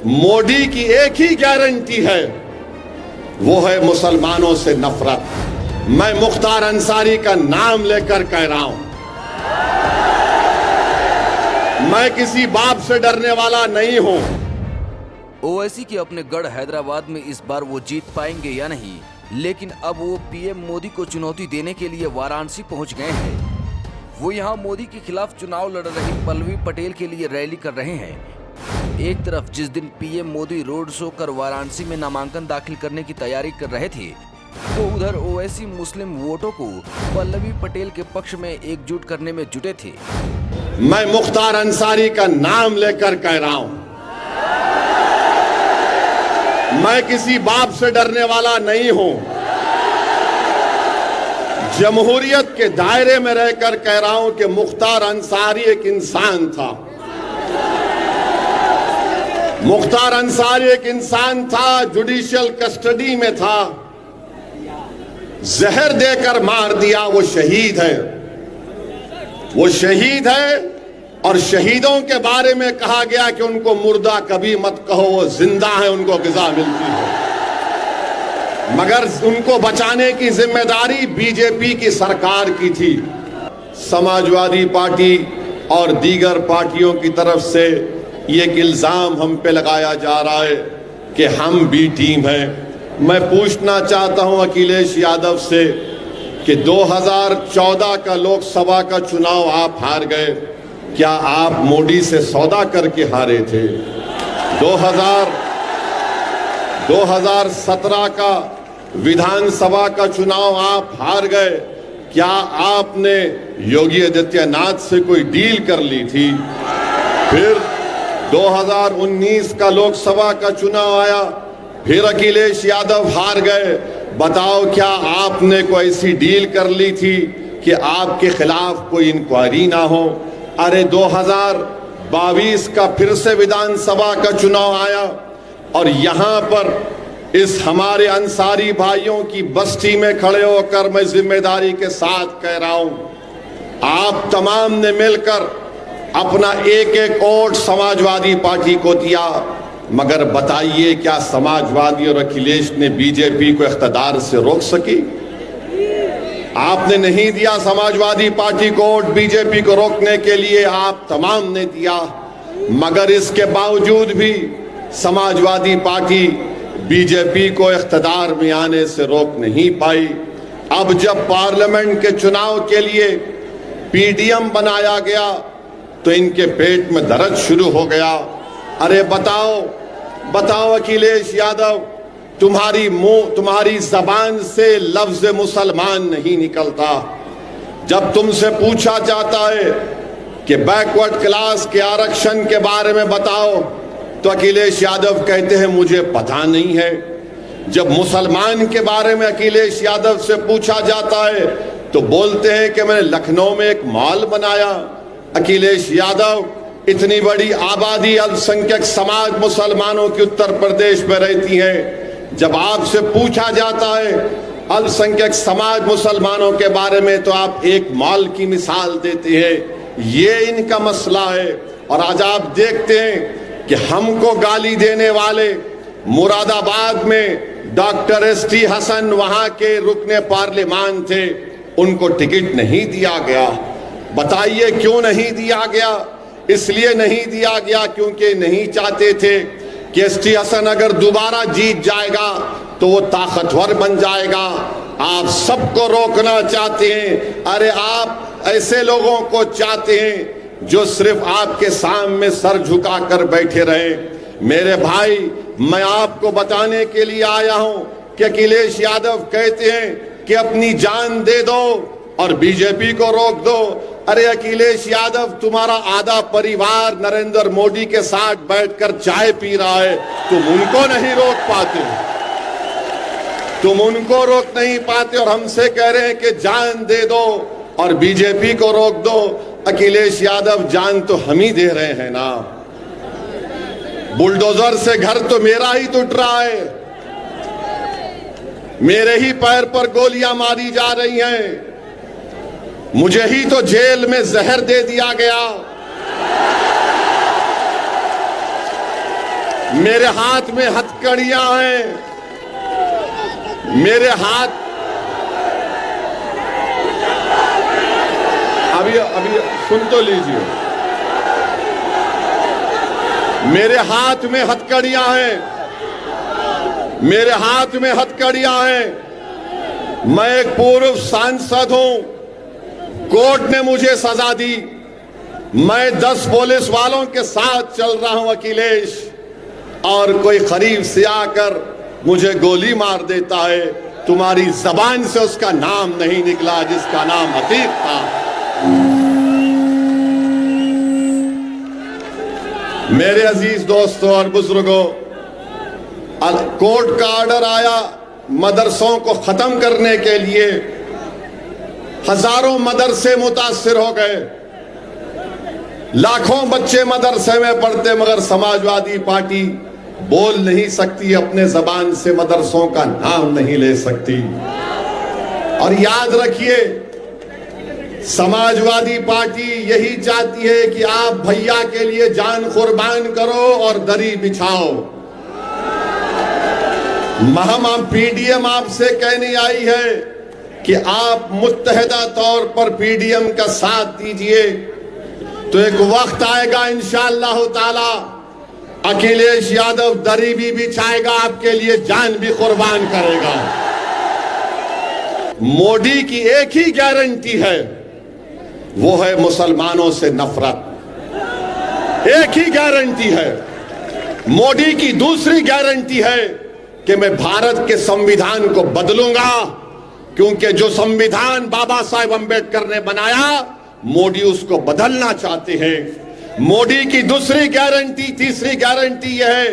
मोदी की एक ही गारंटी है, वो है मुसलमानों से नफरत। मैं मुख्तार अंसारी का नाम लेकर कह रहा हूं, मैं किसी बाप से डरने वाला नहीं हूं। ओवैसी के अपने गढ़ हैदराबाद में इस बार वो जीत पाएंगे या नहीं, लेकिन अब वो पीएम मोदी को चुनौती देने के लिए वाराणसी पहुंच गए हैं। वो यहां मोदी के खिलाफ चुनाव लड़ रही पल्लवी पटेल के लिए रैली कर रहे हैं। एक तरफ जिस दिन पीएम मोदी रोड शो कर वाराणसी में नामांकन दाखिल करने की तैयारी कर रहे थे, तो उधर ओवैसी मुस्लिम वोटों को पल्लवी पटेल के पक्ष में एकजुट करने में जुटे थे। मैं मुख्तार अंसारी का नाम लेकर कह रहा हूं, मैं किसी बाप से डरने वाला नहीं हूं। जमहूरियत के दायरे में रहकर कह रहा हूं कि मुख्तार अंसारी एक इंसान था। मुख्तार अंसारी एक इंसान था, जुडिशियल कस्टडी में था, जहर देकर मार दिया। वो शहीद है, वो शहीद है। और शहीदों के बारे में कहा गया कि उनको मुर्दा कभी मत कहो, वो जिंदा है, उनको ग़िज़ा मिलती है। मगर उनको बचाने की जिम्मेदारी बीजेपी की सरकार की थी। समाजवादी पार्टी और दीगर पार्टियों की तरफ से एक इल्जाम हम पे लगाया जा रहा है कि हम बी टीम हैं। मैं पूछना चाहता हूं अखिलेश यादव से कि 2014 का लोकसभा का चुनाव आप हार गए, क्या आप मोदी से सौदा करके हारे थे? 2017 का विधानसभा का चुनाव आप हार गए, क्या आपने योगी आदित्यनाथ से कोई डील कर ली थी? फिर 2019 का लोकसभा का चुनाव आया, फिर अखिलेश यादव हार गए। बताओ, क्या आपने कोई ऐसी डील कर ली थी कि आपके खिलाफ कोई इंक्वायरी ना हो? अरे 2022 का फिर से विधानसभा का चुनाव आया और यहां पर इस हमारे अंसारी भाइयों की बस्ती में खड़े होकर मैं जिम्मेदारी के साथ कह रहा हूं, आप तमाम ने मिलकर अपना एक एक वोट समाजवादी पार्टी को दिया। मगर बताइए, क्या समाजवादी और अखिलेश ने बीजेपी को इख्तियार से रोक सकी? आपने नहीं दिया समाजवादी पार्टी को वोट, बीजेपी को रोकने के लिए आप तमाम ने दिया। मगर इसके बावजूद भी समाजवादी पार्टी बीजेपी को इख्तियार में आने से रोक नहीं पाई। अब जब पार्लियामेंट के चुनाव के लिए पीडीएम बनाया गया तो इनके पेट में दर्द शुरू हो गया। अरे बताओ अखिलेश यादव, तुम्हारी जबान से लफ्ज मुसलमान नहीं निकलता। जब तुमसे पूछा जाता है कि बैकवर्ड क्लास के आरक्षण के बारे में बताओ, तो अखिलेश यादव कहते हैं मुझे पता नहीं है। जब मुसलमान के बारे में अखिलेश यादव से पूछा जाता है तो बोलते हैं कि मैंने लखनऊ में एक मॉल बनाया। अखिलेश यादव, इतनी बड़ी आबादी अल्पसंख्यक समाज मुसलमानों की उत्तर प्रदेश में रहती है, जब आपसे पूछा जाता है अल्पसंख्यक समाज मुसलमानों के बारे में तो आप एक मॉल की मिसाल देते हैं। ये इनका मसला है। और आज आप देखते हैं कि हमको गाली देने वाले मुरादाबाद में डॉक्टर एसटी हसन वहां के रुकने पार्लियामान थे, उनको टिकट नहीं दिया गया। बताइए क्यों नहीं दिया गया? इसलिए नहीं दिया गया क्योंकि नहीं चाहते थे कि एसटी हसन अगर दोबारा जीत जाएगा तो वो ताकतवर बन जाएगा। आप सबको रोकना चाहते हैं। अरे आप ऐसे लोगों को चाहते हैं जो सिर्फ आपके सामने सर झुकाकर बैठे रहे। मेरे भाई, मैं आपको बताने के लिए आया हूं कि अखिलेश यादव कहते हैं कि अपनी जान दे दो और बीजेपी को रोक दो। अरे अखिलेश यादव, तुम्हारा आधा परिवार नरेंद्र मोदी के साथ बैठकर चाय पी रहा है, तुम उनको नहीं रोक पाते, तुम उनको रोक नहीं पाते और हमसे कह रहे हैं कि जान दे दो और बीजेपी को रोक दो। अखिलेश यादव, जान तो हम ही दे रहे हैं ना। बुलडोजर से घर तो मेरा ही टूट रहा है, मेरे ही पैर पर गोलियां मारी जा रही हैं, मुझे ही तो जेल में जहर दे दिया गया। मेरे हाथ में हथकड़ियां हैं, मेरे हाथ अभी सुन तो लीजिए। मेरे हाथ में हथकड़ियां हैं, मेरे हाथ में हथकड़ियां हैं। मैं एक पूर्व सांसद हूं, कोर्ट ने मुझे सजा दी। मैं 10 पुलिस वालों के साथ चल रहा हूं अखिलेश, और कोई करीब से आकर मुझे गोली मार देता है। तुम्हारी जबान से उसका नाम नहीं निकला जिसका नाम अतीक था। मेरे अजीज दोस्तों और बुजुर्गों, कोर्ट का ऑर्डर आया मदरसों को खत्म करने के लिए। हजारों मदरसे मुतासिर हो गए, लाखों बच्चे मदरसे में पढ़ते, मगर समाजवादी पार्टी बोल नहीं सकती, अपने जबान से मदरसों का नाम नहीं ले सकती। और याद रखिए, समाजवादी पार्टी यही चाहती है कि आप भैया के लिए जान कुर्बान करो और दरी बिछाओ। हम पीडीएम आपसे कहने आई है कि आप मुत्तहदा तौर पर पीडीएम का साथ दीजिए, तो एक वक्त आएगा इंशाअल्लाह ताला अखिलेश यादव दरी भी बिछाएगा, आपके लिए जान भी कुर्बान करेगा। मोदी की एक ही गारंटी है, वो है मुसलमानों से नफरत। एक ही गारंटी है। मोदी की दूसरी गारंटी है कि मैं भारत के संविधान को बदलूंगा, क्योंकि जो संविधान बाबा साहेब अंबेडकर ने बनाया, मोदी उसको बदलना चाहते हैं। मोदी की दूसरी गारंटी, तीसरी गारंटी यह है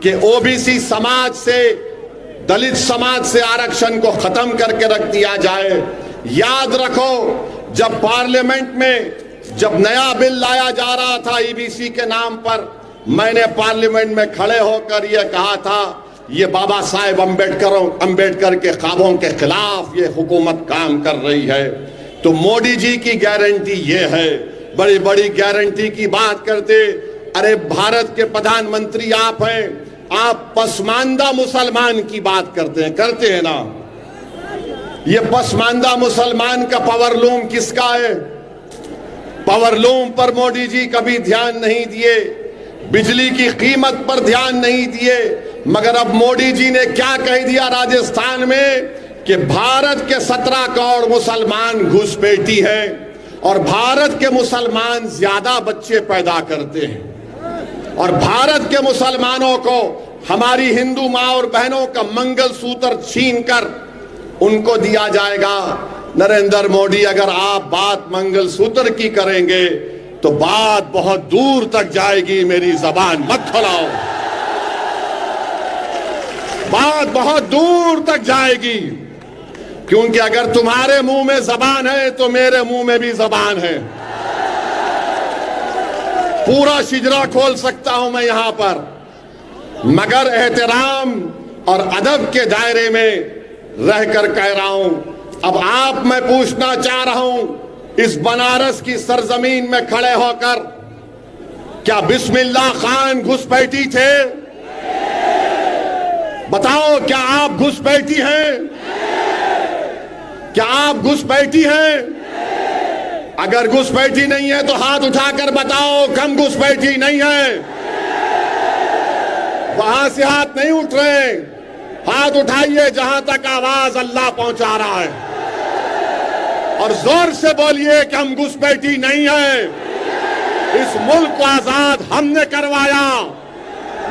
कि ओबीसी समाज से, दलित समाज से आरक्षण को खत्म करके रख दिया जाए। याद रखो, जब पार्लियामेंट में जब नया बिल लाया जा रहा था ईबीसी के नाम पर, मैंने पार्लियामेंट में खड़े होकर यह कहा था, ये बाबा साहेब अंबेडकर के ख्वाबों के खिलाफ ये हुकूमत काम कर रही है। तो मोदी जी की गारंटी ये है। बड़ी बड़ी गारंटी की बात करते, अरे भारत के प्रधानमंत्री आप हैं, आप पसमानदा मुसलमान की बात करते हैं ना। ये पसमानदा मुसलमान का पावरलूम किसका है? पावरलूम पर मोदी जी कभी ध्यान नहीं दिए, बिजली की कीमत पर ध्यान नहीं दिए, मगर अब मोदी जी ने क्या कह दिया राजस्थान में कि भारत के 17 करोड़ मुसलमान घुसपैठी हैं और भारत के मुसलमान ज्यादा बच्चे पैदा करते हैं, और भारत के मुसलमानों को हमारी हिंदू माँ और बहनों का मंगलसूत्र छीनकर उनको दिया जाएगा। नरेंद्र मोदी, अगर आप बात मंगलसूत्र की करेंगे तो बात बहुत दूर तक जाएगी, मेरी जबान मत खोलाओ, बात बहुत दूर तक जाएगी। क्योंकि अगर तुम्हारे मुंह में जबान है तो मेरे मुंह में भी जबान है। पूरा शिजरा खोल सकता हूं मैं यहां पर, मगर एहतराम और अदब के दायरे में रहकर कह रहा हूं। अब आप, मैं पूछना चाह रहा हूं, इस बनारस की सरजमीन में खड़े होकर, क्या बिस्मिल्लाह खान घुसपैठी थे? बताओ, क्या आप घुसपैठी हैं? क्या आप घुसपैठी हैं? अगर घुसपैठी नहीं है तो हाथ उठाकर बताओ कम घुसपैठी नहीं है। वहां से हाथ नहीं उठ रहे, हाथ उठाइए जहां तक आवाज अल्लाह पहुंचा रहा है, और जोर से बोलिए कि हम घुसपैठी नहीं है। इस मुल्क को आजाद हमने करवाया।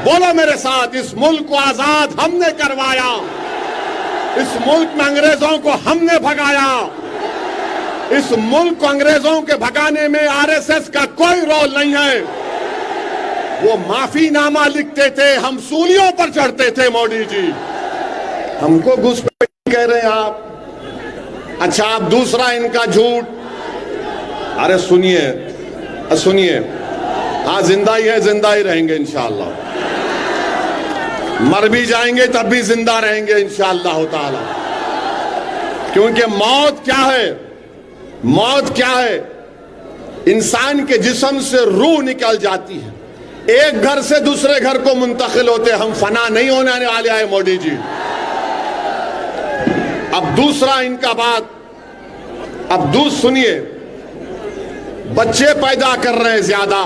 बोलो मेरे साथ, इस मुल्क को आजाद हमने करवाया। इस मुल्क में अंग्रेजों को हमने भगाया। इस मुल्क को अंग्रेजों के भगाने में आरएसएस का कोई रोल नहीं है। वो माफीनामा लिखते थे, हम सूलियों पर चढ़ते थे। मोदी जी हमको घुसपैठी कह रहे हैं आप। अच्छा, आप दूसरा इनका झूठ, अरे सुनिए सुनिए, हाँ जिंदा ही है, जिंदा ही रहेंगे इंशाअल्लाह। मर भी जाएंगे तब भी जिंदा रहेंगे इंशाअल्लाह ताला। क्योंकि मौत क्या है? मौत क्या है? इंसान के जिस्म से रूह निकल जाती है, एक घर से दूसरे घर को मुंतकिल होते, हम फना नहीं होने वाले आए मोदी जी। अब दूसरा इनका बात, अब सुनिए, बच्चे पैदा कर रहे हैं ज्यादा।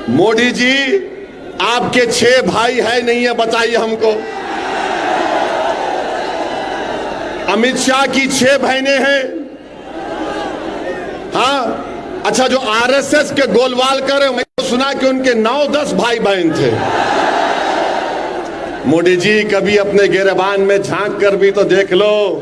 मोदी जी आपके 6 भाई है नहीं है, बताइए हमको। अमित शाह की 6 बहनें हैं। हाँ, अच्छा, जो आरएसएस के गोलवालकर है, मैंने सुना कि उनके 9-10 भाई बहन थे। मोदी जी कभी अपने गिरबान में झांक कर भी तो देख लो।